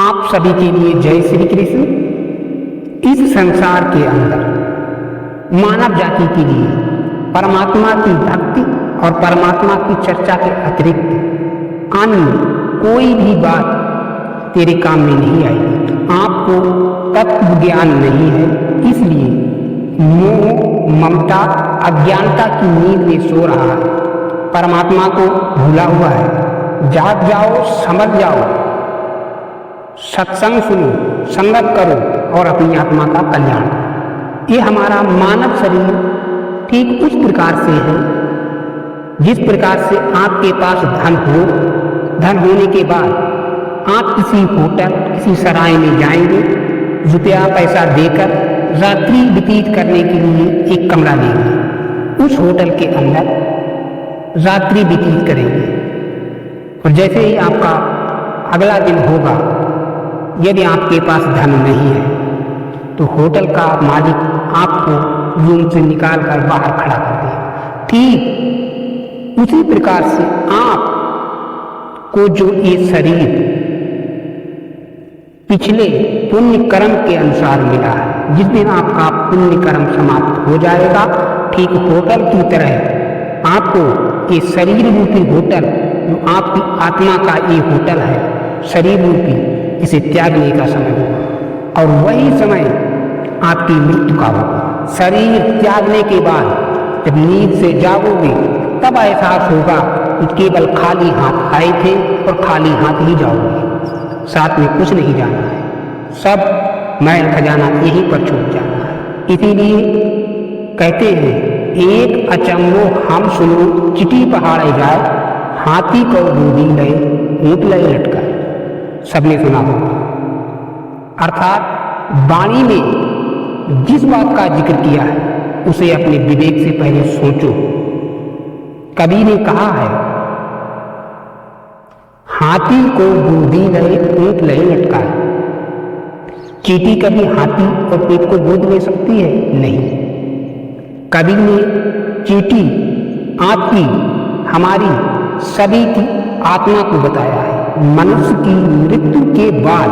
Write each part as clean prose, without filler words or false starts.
आप सभी के लिए जय श्री कृष्ण। इस संसार के अंदर मानव जाति के लिए परमात्मा की भक्ति और परमात्मा की चर्चा के अतिरिक्त अन्य कोई भी बात तेरे काम में नहीं आएगी। आपको तत्व ज्ञान नहीं है, इसलिए मोह ममता अज्ञानता की नींद में सो रहा है, परमात्मा को भूला हुआ है। जाग जाओ, समझ जाओ, सत्संग सुनो, संगत करो और अपनी आत्मा का कल्याण करो। ये हमारा मानव शरीर ठीक उस प्रकार से है जिस प्रकार से आपके पास धन हो, धन होने के बाद आप किसी होटल किसी सराय में जाएंगे, रुपया पैसा देकर रात्रि व्यतीत करने के लिए एक कमरा लेंगे, उस होटल के अंदर रात्रि व्यतीत करेंगे और जैसे ही आपका अगला दिन होगा, यदि आपके पास धन नहीं है तो होटल का मालिक आपको रूम से निकाल कर बाहर खड़ा कर देगा। ठीक उसी प्रकार से आप को जो ये शरीर पिछले पुण्य कर्म के अनुसार मिला है, जिस दिन आपका पुण्य कर्म समाप्त हो जाएगा, ठीक होटल की तरह आपको ये शरीर रूपी होटल, जो आपकी आत्मा का ये होटल है शरीर रूपी, इसे त्यागने का समय होगा और वही समय आपकी मृत्यु का होगा। शरीर त्यागने के बाद जब नींद से जागोगे तब एहसास होगा कि केवल खाली हाथ आए थे और खाली हाथ ही जाओगे, साथ में कुछ नहीं जाना है, सब मैल खजाना यहीं पर छूट जाना है। इसीलिए कहते हैं, एक अचंभो हम सुनो चिटी पहाड़े जाए, हाथी को दूधी लय ऊँट लय लटका। सबने सुना होगा। अर्थात वाणी में जिस बात का जिक्र किया है उसे अपने विवेक से पहले सोचो। कवि ने कहा है, हाथी को दूधी लय ऊँट लय लटका। चींटी कभी हाथी और पेट को गोद ले सकती है? नहीं। कवि ने चींटी आपकी हमारी सभी की आत्मा को बताया है। मनुष्य की मृत्यु के बाद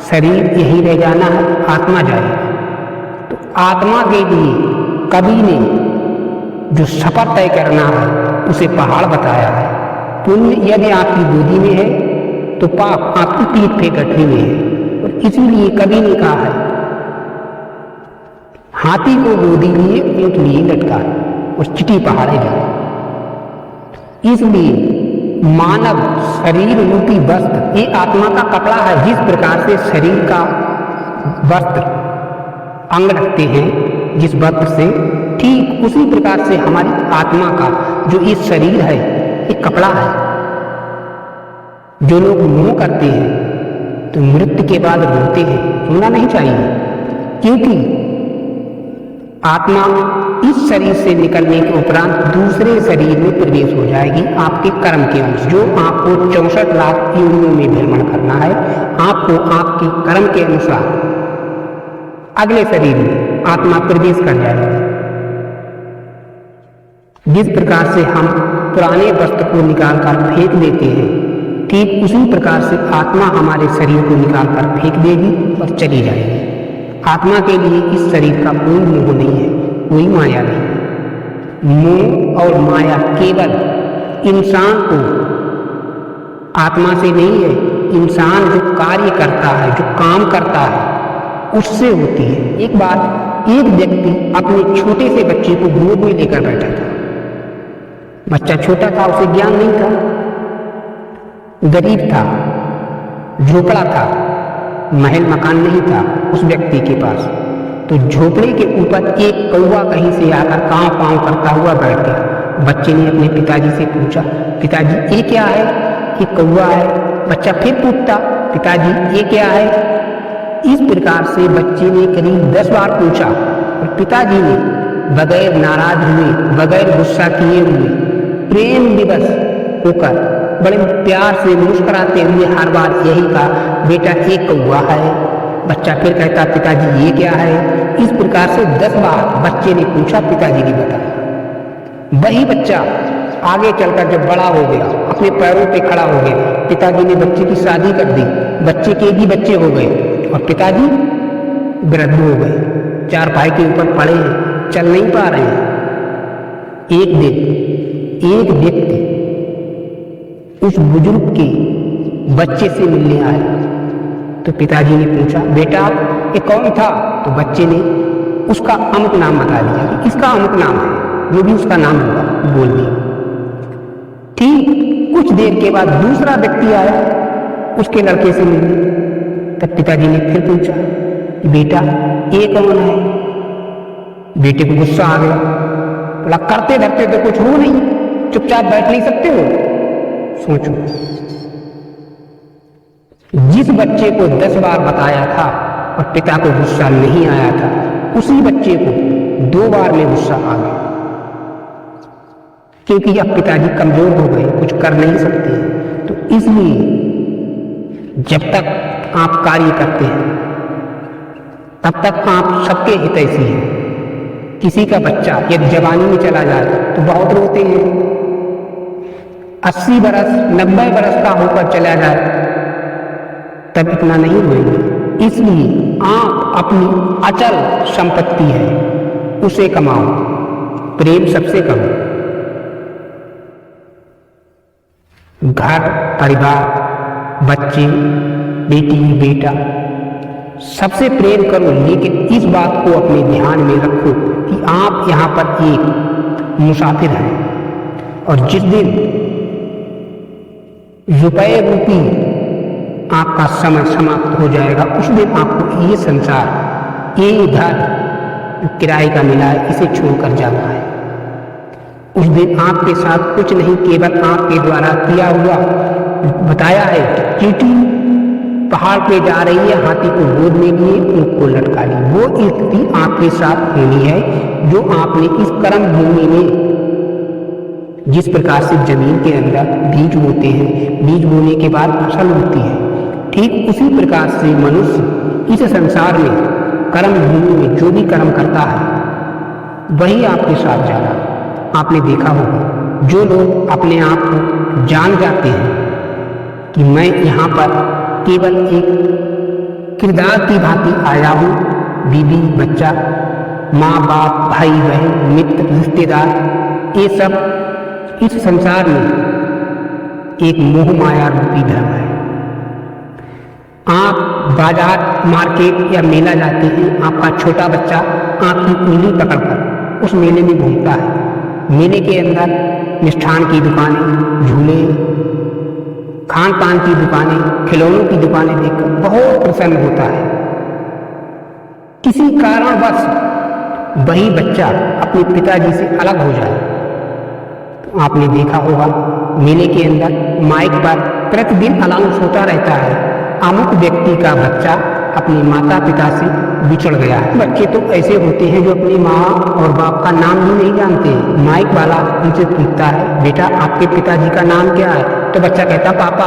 शरीर यही रह जाना है, आत्मा जाएगी। तो आत्मा के लिए कवि ने जो सफर तय करना है उसे पहाड़ बताया है। पुण्य यदि आपकी गोदी में है तो पाप आपकी पीठ पे गठरी में है, और इसीलिए कवि ने कहा है, हाथी को गोदी लिए ऊँट लिए लटका और चिटी पहाड़े जाए। इसलिए मानव शरीर रूपी वस्त्र ये आत्मा का कपड़ा है। जिस प्रकार से शरीर का वस्त्र अंग रखते हैं जिस वस्त्र से, ठीक उसी प्रकार से हमारी आत्मा का जो ये शरीर है ये कपड़ा है। जो लोग मोह करते हैं तो मृत्यु के बाद रोते हैं, रोना नहीं चाहिए, क्योंकि आत्मा इस शरीर से निकलने के उपरांत दूसरे शरीर में प्रवेश हो जाएगी आपके कर्म के अंश। जो आपको 64 लाख योनियों में भ्रमण करना है, आपको आपके कर्म के अनुसार अगले शरीर में आत्मा प्रवेश कर जाएगी। जिस प्रकार से हम पुराने वस्त्र को निकाल कर फेंक देते हैं, ठीक उसी प्रकार से आत्मा हमारे शरीर को निकाल कर फेंक देगी और चली जाएगी। आत्मा के लिए इस शरीर का कोई मोह नहीं है, कोई माया नहीं। मोह और माया केवल इंसान को आत्मा से नहीं है, इंसान जो कार्य करता है, जो काम करता है, उससे होती है। एक बार एक व्यक्ति अपने छोटे से बच्चे को गोद में लेकर बैठा था। बच्चा छोटा था, उसे ज्ञान नहीं था, गरीब था, झोपड़ा था, महल मकान नहीं था उस व्यक्ति के पास। तो झोपड़े के ऊपर एक कौवा कहीं से आकर कांव कांव करता हुआ बैठ गया। बच्चे ने अपने पिताजी से पूछा, पिताजी ये क्या है? ये कौवा है। बच्चा फिर पूछता, पिताजी ये क्या है? इस प्रकार से बच्चे ने करीब 10 बार पूछा और पिताजी ने बगैर नाराज हुए, बगैर गुस्सा किए हुए, प्रेम विवश होकर बड़े प्यार से मुस्कुराते हुए हर बार यही कहा, बेटा एक कौवा है। बच्चा फिर कहता, पिताजी ये क्या है? इस प्रकार से 10 बार बच्चे ने पूछा, पिताजी ने बताया। वही बच्चा आगे चलकर जब बड़ा हो गया, अपने पैरों पे खड़ा हो गया, पिताजी ने बच्चे की शादी कर दी बच्चे के भी बच्चे हो गए और पिताजी वृद्ध हो गए, चारपाई के ऊपर पड़े हैं, चल नहीं पा रहे हैं। एक दिन एक व्यक्ति उस बुजुर्ग के बच्चे से मिलने आया। तो पिताजी ने पूछा, बेटा ये कौन था? तो बच्चे ने उसका अमुक नाम बता दिया कि इसका अमुक नाम है, जो भी उसका नाम होगा बोल दिया। ठीक कुछ देर के बाद दूसरा व्यक्ति आया उसके लड़के से मिलने। तब पिताजी ने फिर पूछा कि बेटा ये कौन है? बेटे को गुस्सा आ गया, बोला करते धरते तो कुछ हो नहीं, चुपचाप बैठ नहीं सकते हो? सोचो, जिस बच्चे को 10 बार बताया था और पिता को गुस्सा नहीं आया था, उसी बच्चे को 2 बार में गुस्सा आ गया, क्योंकि अब पिताजी कमजोर हो गए, कुछ कर नहीं सकते। तो इसलिए जब तक आप कार्य करते हैं तब तक आप सबके हितैषी हैं। किसी का बच्चा यदि जवानी में चला जाए तो बहुत रोते हैं, 80 बरस 90 बरस का होकर चला जाए तब इतना नहीं रोएंगे। इसलिए आप अपनी अचल संपत्ति है उसे कमाओ, प्रेम सबसे करो। घर परिवार बच्चे बेटी बेटा सबसे प्रेम करो, लेकिन इस बात को अपने ध्यान में रखो कि आप यहाँ पर एक मुसाफिर हैं और जिस दिन रुपए रूपी आपका समय समाप्त हो जाएगा उस दिन आपको ये संसार, ये घर किराए का मिला है, इसे छोड़कर जाना है। उस दिन आपके साथ कुछ नहीं, केवल आपके द्वारा किया हुआ बताया है कि चींटी पहाड़ पे जा रही है हाथी को गोद में लिए ऊँट को लटका ली, वो स्थिति आपके साथ होनी है जो आपने इस कर्म भूमि में, जिस प्रकार से जमीन के अंदर बीज बोते हैं, बीज बोने के बाद फसल होती है, ठीक उसी प्रकार से मनुष्य इस संसार में कर्म भूमि में जो भी कर्म करता है वही आपके साथ जा रहा। आपने देखा होगा जो लोग अपने आप को जान जाते हैं कि मैं यहाँ पर केवल एक किरदार की भांति आया हूँ, बीवी बच्चा माँ बाप भाई बहन मित्र रिश्तेदार, ये सब इस संसार में एक मोह माया रूपी धर्म है। आप बाजार मार्केट या मेला जाते हैं, आपका छोटा बच्चा आपकी उंगली पकड़कर उस मेले में घूमता है। मेले के अंदर मिष्ठान की दुकानें, झूले, खान पान की दुकानें, खिलौनों की दुकानें देखकर बहुत प्रसन्न होता है। किसी कारणवश वही बच्चा अपने पिताजी से अलग हो जाए तो आपने देखा होगा मेले के अंदर माइक पर प्रतिदिन अनाउंस होता रहता है, अमुक व्यक्ति का बच्चा अपने माता पिता से बिछड़ गया है। बच्चे तो ऐसे होते हैं जो अपनी माँ और बाप का नाम भी नहीं जानते। माइक वाला उनसे पूछता है, बेटा आपके पिताजी का नाम क्या है? तो बच्चा कहता पापा।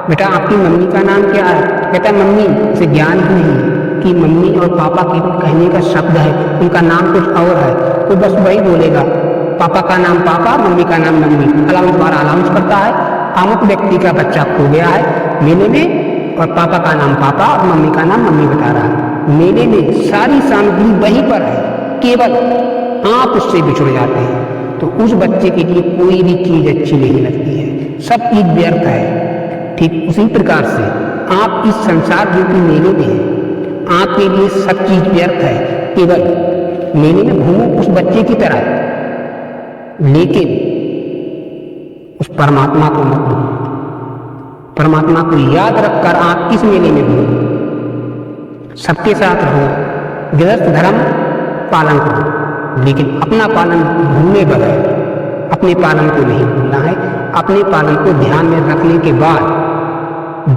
बेटा आपकी मम्मी का नाम क्या है? कहता मम्मी। उसे ज्ञान ही नहीं कि मम्मी और पापा केवल कहने का शब्द है, उनका नाम कुछ और है। तो बस वही बोलेगा, पापा का नाम पापा, मम्मी का नाम मम्मी। अलाउंस बार अलाउंस करता है, अमुक व्यक्ति का बच्चा खो गया है मेले में और पापा का नाम पापा और मम्मी का नाम मम्मी बता रहा है। मेले में सारी सामग्री वहीं पर है, केवल आप उससे बिछुड़ जाते हैं। तो उस बच्चे के लिए कोई भी चीज अच्छी नहीं लगती है, सब चीज व्यर्थ है। ठीक उसी प्रकार से आप इस संसार रूपी मेले में हैं, आपके लिए सब चीज व्यर्थ है। केवल मेले में घूमो उस बच्चे की तरह, लेकिन उस परमात्मा को मत भूलो। परमात्मा को याद रखकर आप इस मेले में घूमो, सबके साथ रहो, गृहस्थ धर्म पालन करो, लेकिन अपना पालन भूलने बगैर अपने पालन को नहीं भूलना है। अपने पालन को ध्यान में रखने के बाद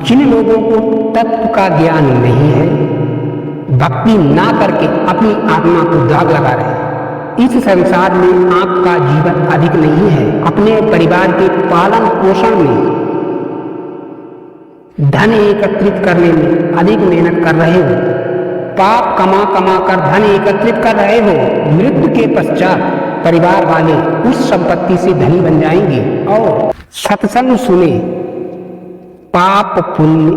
जिन लोगों को तत्व का ज्ञान नहीं है, भक्ति ना करके अपनी आत्मा को दाग लगा रहे हैं, इस संसार में आपका जीवन अधिक नहीं है। अपने परिवार के पालन पोषण में, धन एकत्रित करने में अधिक मेहनत कर रहे हो, पाप कमा कमा कर धन एकत्रित कर रहे हो। मृत्यु के पश्चात परिवार वाले उस संपत्ति से धनी बन जाएंगे। और सत्संग सुने, पाप पुण्य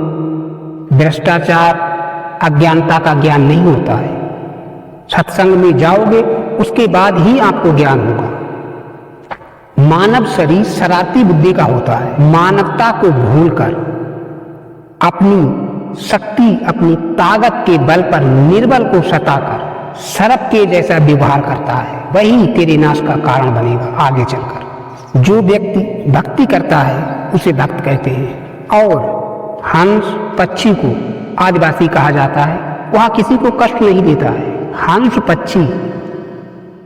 भ्रष्टाचार, अज्ञानता का ज्ञान नहीं होता है। सत्संग में जाओगे उसके बाद ही आपको ज्ञान होगा। मानव शरीर शरारती बुद्धि का होता है। मानवता को भूलकर अपनी शक्ति, अपनी ताकत के बल पर निर्बल को सताकर सर्प के जैसा व्यवहार करता है, वही तेरे नाश का कारण बनेगा आगे चलकर। जो व्यक्ति भक्ति करता है उसे भक्त कहते हैं। और हंस पक्षी को आदिवासी कहा जाता है, वह किसी को कष्ट नहीं देता है। हंस पक्षी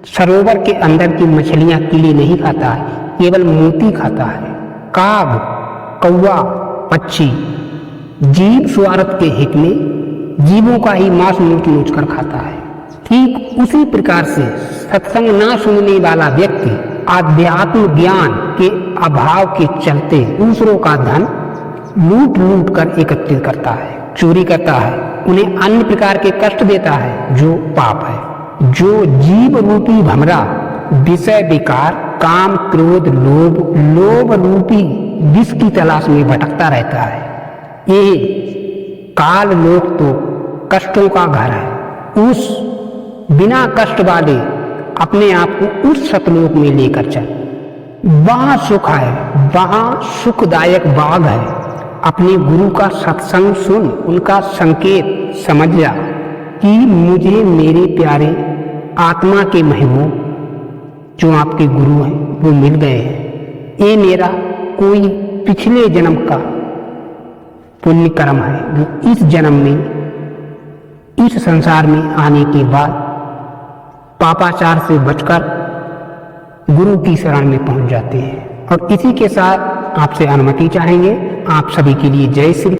सरोवर के अंदर की मछलियां कीड़े नहीं खाता है, केवल मोती खाता है। काग, कौवा, पक्षी जीव स्वार्थ के हित में जीवों का ही मांस नोच कर खाता है। ठीक उसी प्रकार से सत्संग ना सुनने वाला व्यक्ति आध्यात्म ज्ञान के अभाव के चलते दूसरों का धन लूट लूट कर एकत्रित करता है, चोरी करता है, उन्हें अन्य प्रकार के कष्ट देता है, जो पाप है। जो जीव रूपी भमरा विषय विकार, काम, क्रोध, लोभ रूपी विष की तलाश में भटकता रहता है, ये काल लोक तो कष्टों का घर है। उस बिना कष्ट वाले अपने आप को उस सतलोक में लेकर चल, वहां सुख है, वहां सुखदायक बाग है। अपने गुरु का सत्संग सुन, उनका संकेत समझ जा कि मुझे मेरे प्यारे आत्मा के महबूब जो आपके गुरु हैं वो मिल गए हैं। ये मेरा कोई पिछले जन्म का पुण्य कर्म है जो इस जन्म में, इस संसार में आने के बाद पापाचार से बचकर गुरु की शरण में पहुंच जाते हैं। और इसी के साथ आपसे अनुमति चाहेंगे। आप सभी के लिए जय श्री